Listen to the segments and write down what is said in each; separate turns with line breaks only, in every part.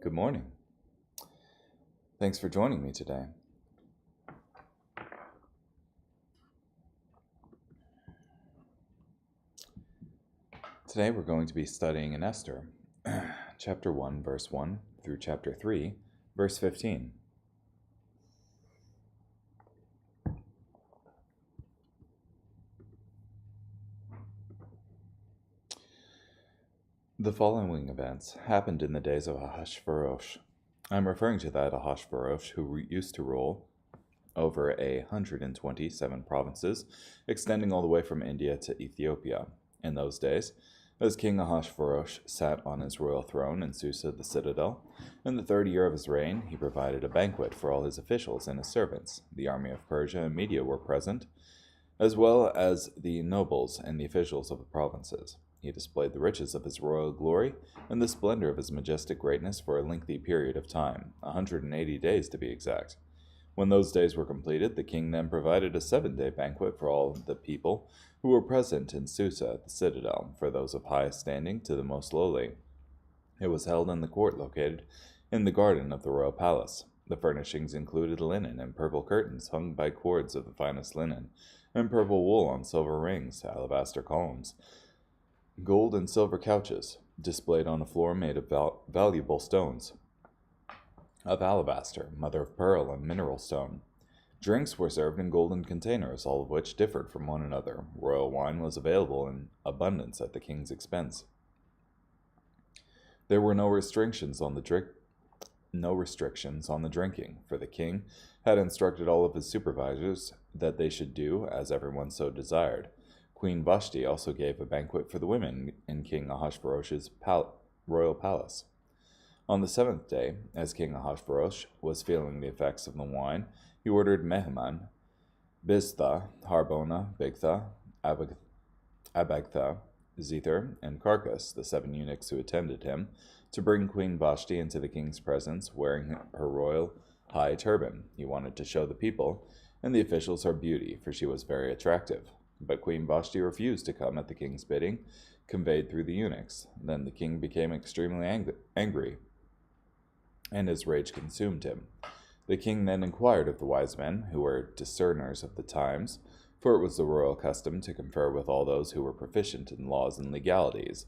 Good morning. Thanks for joining me today. Today we're going to be studying in Esther, chapter 1, verse 1 through chapter 3, verse 15. The following events happened in the days of Ahasuerus. I'm referring to that Ahasuerus who used to rule over 127 provinces, extending all the way from India to Ethiopia. In those days, as King Ahasuerus sat on his royal throne in Susa, the citadel, in the third year of his reign, he provided a banquet for all his officials and his servants. The army of Persia and Media were present, as well as the nobles and the officials of the provinces. He displayed the riches of his royal glory and the splendor of his majestic greatness for a lengthy period of time, 180 days to be exact. When those days were completed, the king then provided a 7-day banquet for all the people who were present in Susa, the citadel, for those of highest standing to the most lowly. It was held in the court located in the garden of the royal palace. The furnishings included linen and purple curtains hung by cords of the finest linen, and purple wool on silver rings, alabaster columns, gold and silver couches, displayed on a floor made of valuable stones, of alabaster, mother of pearl, and mineral stone. Drinks were served in golden containers, all of which differed from one another. Royal wine was available in abundance at the king's expense. There were no restrictions on the drinking, for the king had instructed all of his supervisors that they should do as everyone so desired. Queen Vashti also gave a banquet for the women in King Ahasuerus's royal palace. On the 7th day, as King Ahasuerus was feeling the effects of the wine, he ordered Mehuman, Biztha, Harbona, Bigtha, Abagtha, Zethar, and Carcass, the 7 eunuchs who attended him, to bring Queen Vashti into the king's presence, wearing her royal high turban. He wanted to show the people and the officials her beauty, for she was very attractive. But Queen Vashti refused to come at the king's bidding, conveyed through the eunuchs. Then the king became extremely angry, and his rage consumed him. The king then inquired of the wise men, who were discerners of the times, for it was the royal custom to confer with all those who were proficient in laws and legalities.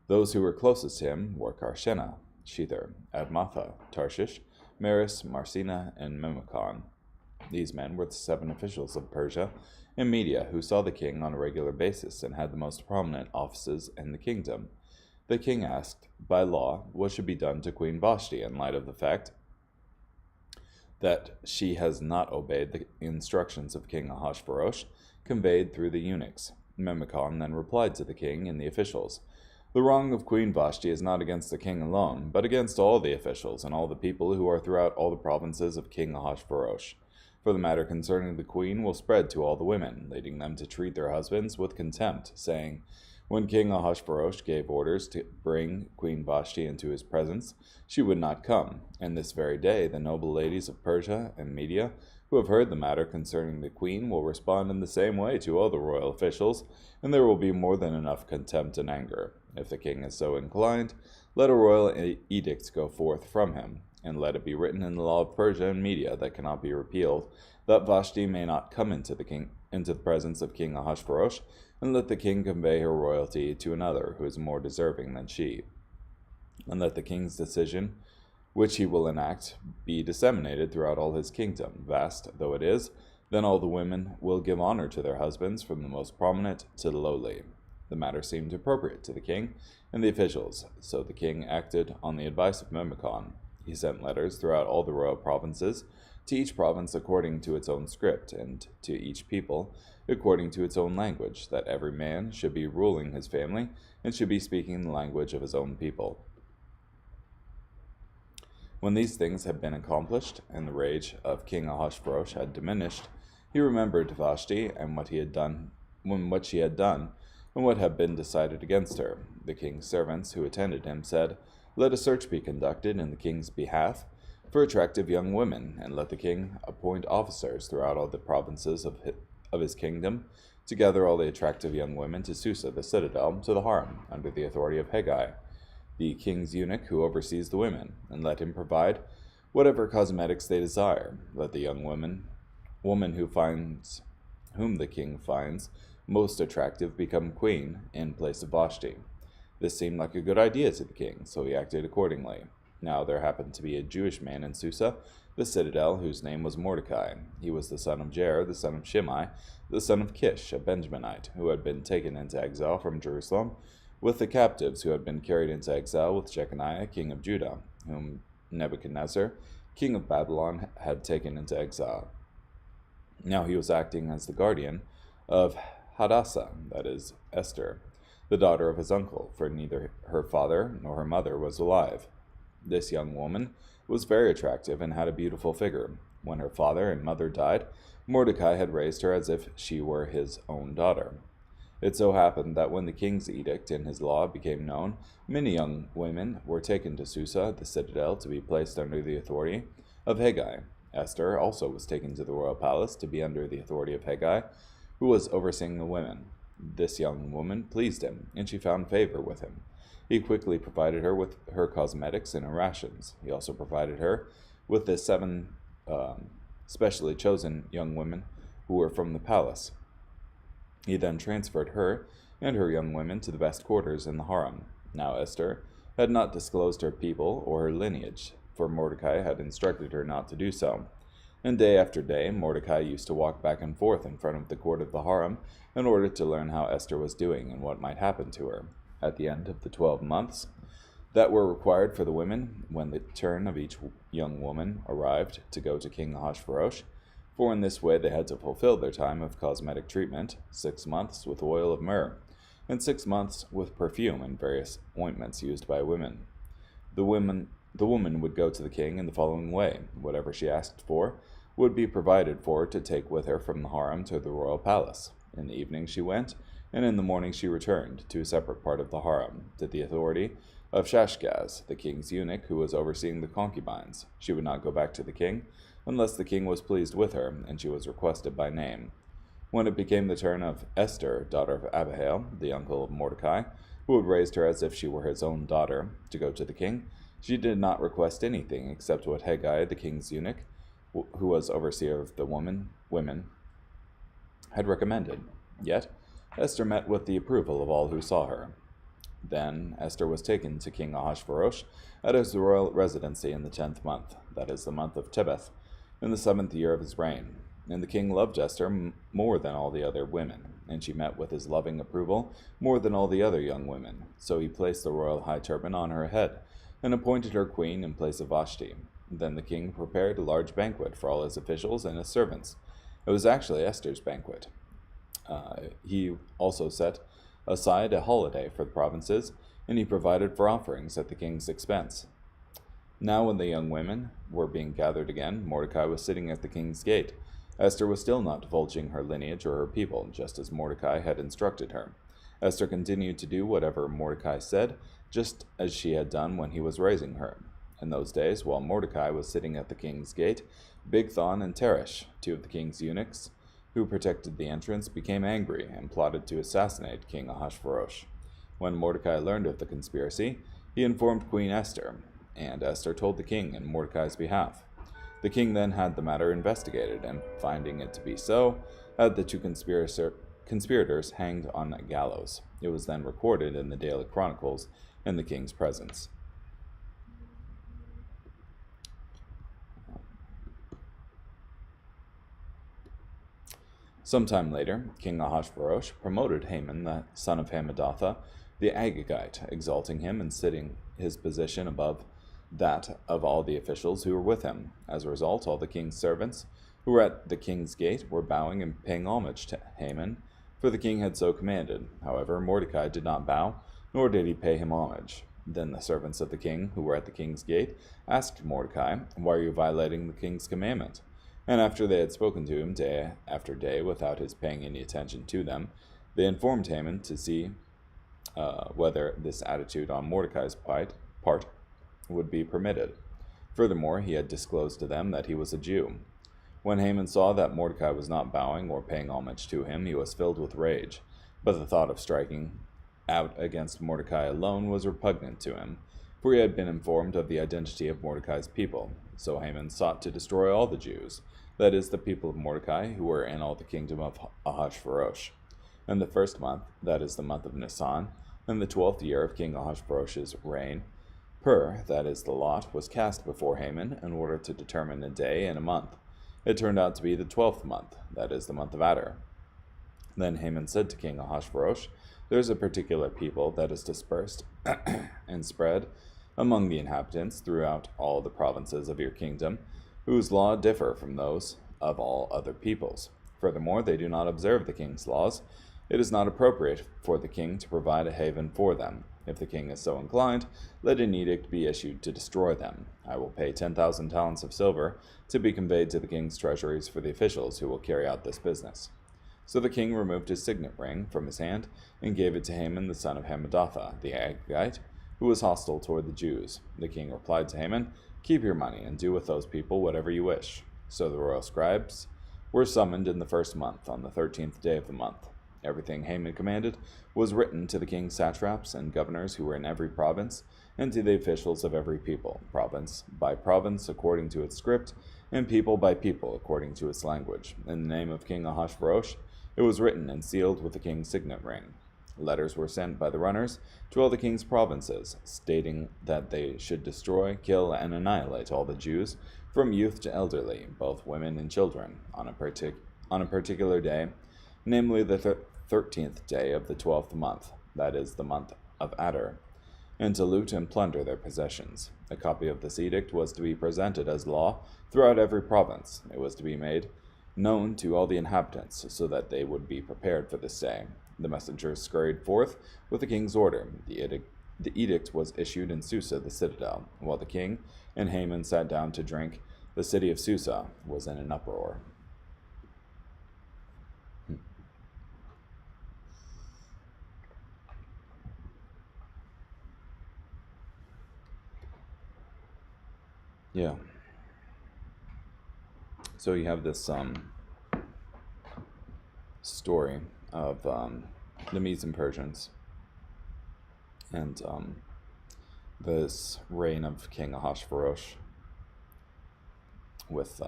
Those who were closest to him were Karshena, Shethar, Admatha, Tarshish, Maris, Marcina, and Memucan. These men were the 7 officials of Persia and Media who saw the king on a regular basis and had the most prominent offices in the kingdom. The king asked, by law, what should be done to Queen Vashti in light of the fact that she has not obeyed the instructions of King Ahasuerus conveyed through the eunuchs. Memucan then replied to the king and the officials, the wrong of Queen Vashti is not against the king alone, but against all the officials and all the people who are throughout all the provinces of King Ahasuerus. For the matter concerning the queen will spread to all the women, leading them to treat their husbands with contempt, saying, when King Ahasuerus gave orders to bring Queen Vashti into his presence, she would not come. And this very day the noble ladies of Persia and Media, who have heard the matter concerning the queen, will respond in the same way to all the royal officials, and there will be more than enough contempt and anger. If the king is so inclined, let a royal edict go forth from him, and let it be written in the law of Persia and Media that cannot be repealed, that Vashti may not come into the presence of King Ahasuerus, and let the king convey her royalty to another who is more deserving than she. And let the king's decision, which he will enact, be disseminated throughout all his kingdom, vast though it is. Then all the women will give honor to their husbands, from the most prominent to the lowly. The matter seemed appropriate to the king and the officials, so the king acted on the advice of Memucan. He sent letters throughout all the royal provinces, to each province according to its own script, and to each people according to its own language, that every man should be ruling his family, and should be speaking the language of his own people. When these things had been accomplished, and the rage of King Ahasuerus had diminished, he remembered Vashti and what she had done, and what had been decided against her. The king's servants who attended him said, let a search be conducted in the king's behalf for attractive young women, and let the king appoint officers throughout all the provinces of his kingdom, to gather all the attractive young women to Susa, the citadel, to the harem, under the authority of Haggai. the king's eunuch who oversees the women, and let him provide whatever cosmetics they desire. Let the young woman whom the king finds most attractive become queen in place of Vashti. This seemed like a good idea to the king, so he acted accordingly. Now there happened to be a Jewish man in Susa, the citadel, whose name was Mordecai. He was the son of Jair, the son of Shimei, the son of Kish, a Benjaminite, who had been taken into exile from Jerusalem with the captives who had been carried into exile with Jeconiah, king of Judah, whom Nebuchadnezzar, king of Babylon, had taken into exile. Now he was acting as the guardian of Hadassah, that is, Esther, the daughter of his uncle, for neither her father nor her mother was alive. This young woman was very attractive and had a beautiful figure. When her father and mother died, Mordecai had raised her as if she were his own daughter. It so happened that when the king's edict and his law became known, many young women were taken to Susa, the citadel, to be placed under the authority of Hegai. Esther also was taken to the royal palace to be under the authority of Hegai, who was overseeing the women. This young woman pleased him, and she found favor with him. He quickly provided her with her cosmetics and her rations. He also provided her with the 7 specially chosen young women who were from the palace. He then transferred her and her young women to the best quarters in the harem. Now Esther had not disclosed her people or her lineage, for Mordecai had instructed her not to do so. And day after day, Mordecai used to walk back and forth in front of the court of the harem in order to learn how Esther was doing and what might happen to her. At the end of the 12 months that were required for the women, when the turn of each young woman arrived to go to King Ahasuerus, for in this way they had to fulfill their time of cosmetic treatment, 6 months with oil of myrrh, and 6 months with perfume and various ointments used by women. The woman would go to the king in the following way. Whatever she asked for would be provided for her to take with her from the harem to the royal palace. In the evening she went, and in the morning she returned to a separate part of the harem, to the authority of Shashgaz, the king's eunuch, who was overseeing the concubines. She would not go back to the king unless the king was pleased with her, and she was requested by name. When it became the turn of Esther, daughter of Abihail, the uncle of Mordecai, who had raised her as if she were his own daughter, to go to the king, she did not request anything except what Hegai, the king's eunuch, who was overseer of the women, had recommended. Yet Esther met with the approval of all who saw her. Then Esther was taken to King Ahasuerus at his royal residency in the 10th month, that is, the month of Tebeth, in the 7th year of his reign. And the king loved Esther more than all the other women, and she met with his loving approval more than all the other young women. So he placed the royal high turban on her head, and appointed her queen in place of Vashti. Then the king prepared a large banquet for all his officials and his servants. It was actually Esther's banquet. He also set aside a holiday for the provinces, and he provided for offerings at the king's expense. Now when the young women were being gathered again, Mordecai was sitting at the king's gate. Esther was still not divulging her lineage or her people, just as Mordecai had instructed her. Esther continued to do whatever Mordecai said, just as she had done when he was raising her. In those days, while Mordecai was sitting at the king's gate, Bigthan and Teresh, 2 of the king's eunuchs, who protected the entrance, became angry and plotted to assassinate King Ahasuerus. When Mordecai learned of the conspiracy, he informed Queen Esther, and Esther told the king in Mordecai's behalf. The king then had the matter investigated, and finding it to be so, had the 2 conspirators hanged on a gallows. It was then recorded in the daily chronicles in the king's presence. Sometime later, King Ahasuerus promoted Haman, the son of Hammedatha, the Agagite, exalting him and setting his position above that of all the officials who were with him. As a result, all the king's servants who were at the king's gate were bowing and paying homage to Haman, for the king had so commanded. However, Mordecai did not bow, nor did he pay him homage. Then the servants of the king, who were at the king's gate, asked Mordecai, "Why are you violating the king's commandment?" And after they had spoken to him day after day without his paying any attention to them, they informed Haman to see whether this attitude on Mordecai's part would be permitted. Furthermore, he had disclosed to them that he was a Jew. When Haman saw that Mordecai was not bowing or paying homage to him, he was filled with rage. But the thought of striking out against Mordecai alone was repugnant to him, for he had been informed of the identity of Mordecai's people. So Haman sought to destroy all the Jews, that is, the people of Mordecai, who were in all the kingdom of Ahasuerus. In the first month, that is the month of Nisan, in the 12th year of King Ahasuerus' reign, that is the lot, was cast before Haman in order to determine a day and a month. It turned out to be the 12th month, that is the month of Adar. Then Haman said to King Ahasuerus, "There is a particular people that is dispersed and spread among the inhabitants throughout all the provinces of your kingdom, whose law differ from those of all other peoples. Furthermore, they do not observe the king's laws. It is not appropriate for the king to provide a haven for them. If the king is so inclined, let an edict be issued to destroy them. I will pay 10,000 talents of silver to be conveyed to the king's treasuries for the officials who will carry out this business." So the king removed his signet ring from his hand and gave it to Haman the son of Hammedatha, the Agagite, who was hostile toward the Jews. The king replied to Haman, "Keep your money and do with those people whatever you wish." So the royal scribes were summoned in the first month, on the 13th day of the month. Everything Haman commanded was written to the king's satraps and governors who were in every province, and to the officials of every people, province by province according to its script, and people by people according to its language. In the name of King Ahasuerus, it was written and sealed with the king's signet ring. Letters were sent by the runners to all the king's provinces, stating that they should destroy, kill, and annihilate all the Jews, from youth to elderly, both women and children, on a particular day, namely the 13th day of the 12th month, that is the month of Adar, and to loot and plunder their possessions. A copy of this edict was to be presented as law throughout every province. It was to be made known to all the inhabitants, so that they would be prepared for this day. The messengers scurried forth with the king's order. The edict was issued in Susa, the citadel. While the king and Haman sat down to drink, the city of Susa was in an uproar. Yeah. So you have this story of the Medes and Persians and this reign of King Ahasuerus with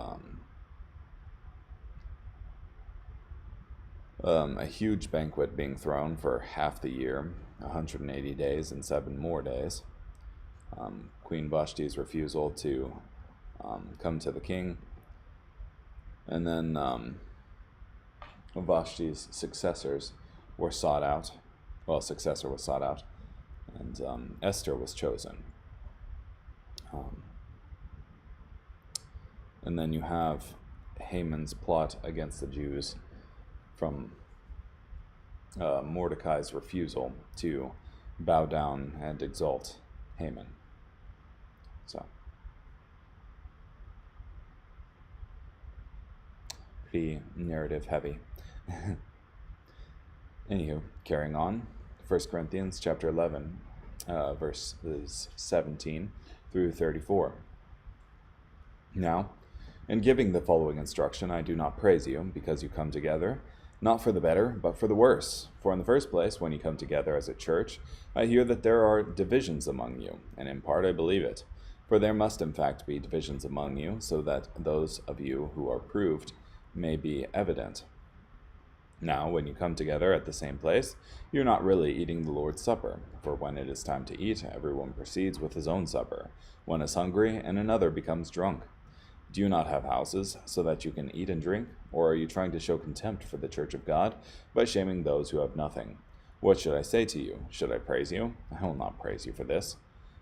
a huge banquet being thrown for half the year, 180 days and 7 more days. Queen Vashti's refusal to come to the king, and then Vashti's successors were sought out. Well, successor was sought out, and Esther was chosen. And then you have Haman's plot against the Jews from Mordecai's refusal to bow down and exalt Haman. So, pretty narrative heavy. Anywho, carrying on, 1 Corinthians chapter 11, verses 17 through 34. Now, in giving the following instruction, I do not praise you, because you come together, not for the better, but for the worse. For in the first place, when you come together as a church, I hear that there are divisions among you, and in part I believe it. For there must in fact be divisions among you, so that those of you who are proved may be evident. Now, when you come together at the same place, you're not really eating the Lord's Supper, for when it is time to eat, everyone proceeds with his own supper. One is hungry, and another becomes drunk. Do you not have houses, so that you can eat and drink? Or are you trying to show contempt for the church of God by shaming those who have nothing? What should I say to you? Should I praise you? I will not praise you for this.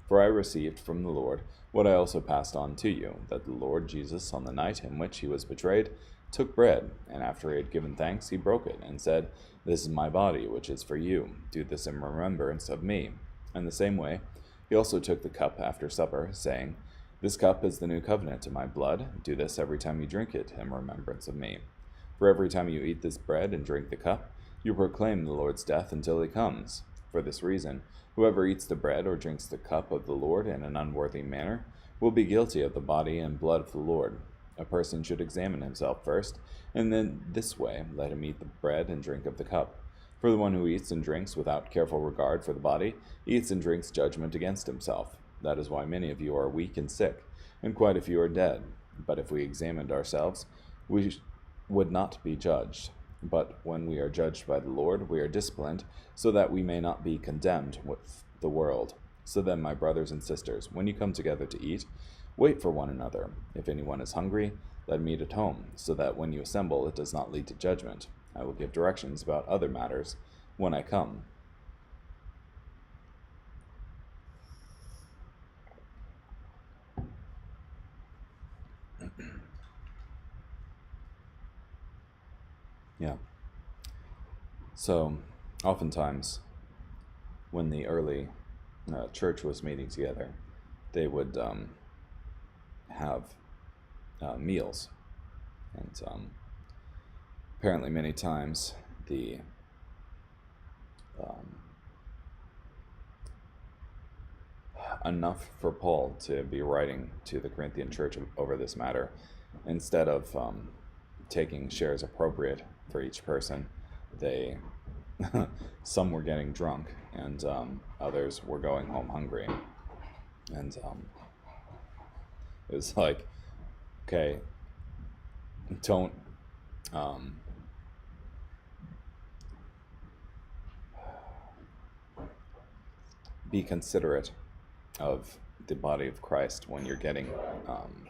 For I received from the Lord what I also passed on to you, that the Lord Jesus, on the night in which he was betrayed, took bread, and after he had given thanks, he broke it, and said, "This is my body, which is for you. Do this in remembrance of me." In the same way, he also took the cup after supper, saying, "This cup is the new covenant in my blood. Do this every time you drink it, in remembrance of me. For every time you eat this bread and drink the cup, you proclaim the Lord's death until he comes. For this reason, whoever eats the bread or drinks the cup of the Lord in an unworthy manner will be guilty of the body and blood of the Lord. A person should examine himself first, and then this way let him eat the bread and drink of the cup. For the one who eats and drinks without careful regard for the body eats and drinks judgment against himself. That is why many of you are weak and sick, and quite a few are dead. But if we examined ourselves, we would not be judged. But when we are judged by the Lord, we are disciplined, so that we may not be condemned with the world. So then, my brothers and sisters, when you come together to eat, wait for one another. If anyone is hungry, let him eat at home, so that when you assemble, it does not lead to judgment. I will give directions about other matters when I come. Yeah. So, oftentimes, when the early church was meeting together, they would have meals. And apparently many times the enough for Paul to be writing to the Corinthian church over this matter, instead of taking shares appropriate for each person, they some were getting drunk, and others were going home hungry. And it was like, okay, don't be considerate of the body of Christ when you're getting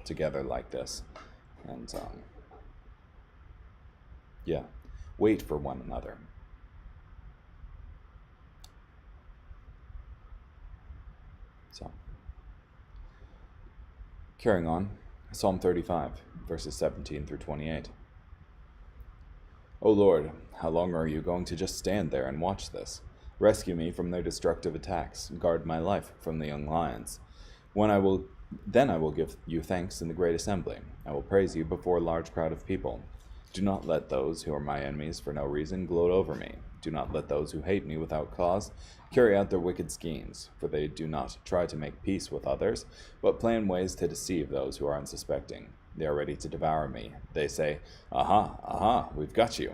together like this. And yeah, wait for one another. So, carrying on, Psalm 35, verses 17 through 28. O Lord, how long are you going to just stand there and watch this? Rescue me from their destructive attacks, guard my life from the young lions. Then I will give you thanks in the great assembly. I will praise you before a large crowd of people. Do not let those who are my enemies for no reason gloat over me. Do not let those who hate me without cause carry out their wicked schemes, for they do not try to make peace with others, but plan ways to deceive those who are unsuspecting. They are ready to devour me. They say, Aha, aha, we've got you.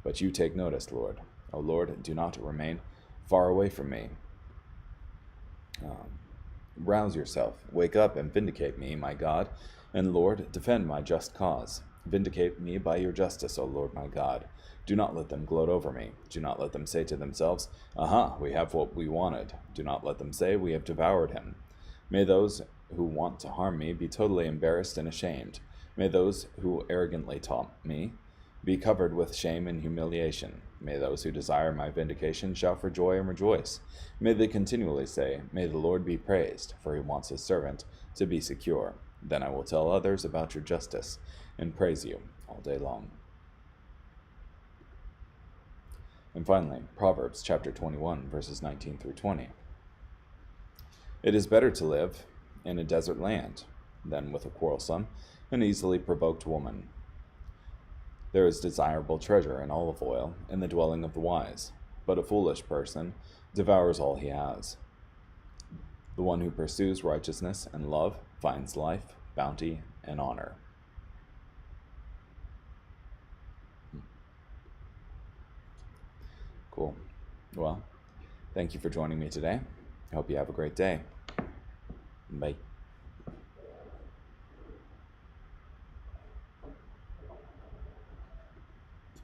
But you take notice, Lord. O Lord, do not remain far away from me. Rouse yourself, wake up and vindicate me, my God, and Lord, defend my just cause. Vindicate me by your justice, O Lord my God. Do not let them gloat over me. Do not let them say to themselves, Aha, we have what we wanted. Do not let them say, We have devoured him. May those who want to harm me be totally embarrassed and ashamed. May those who arrogantly taunt me be covered with shame and humiliation. May those who desire my vindication shout for joy and rejoice. May they continually say, May the Lord be praised, for he wants his servant to be secure. Then I will tell others about your justice and praise you all day long. And finally, Proverbs chapter 21, verses 19 through 20. It is better to live in a desert land than with a quarrelsome and easily provoked woman. There is desirable treasure in olive oil in the dwelling of the wise, but a foolish person devours all he has. The one who pursues righteousness and love finds life, bounty, and honor. Cool. Well, thank you for joining me today. I hope you have a great day. Bye.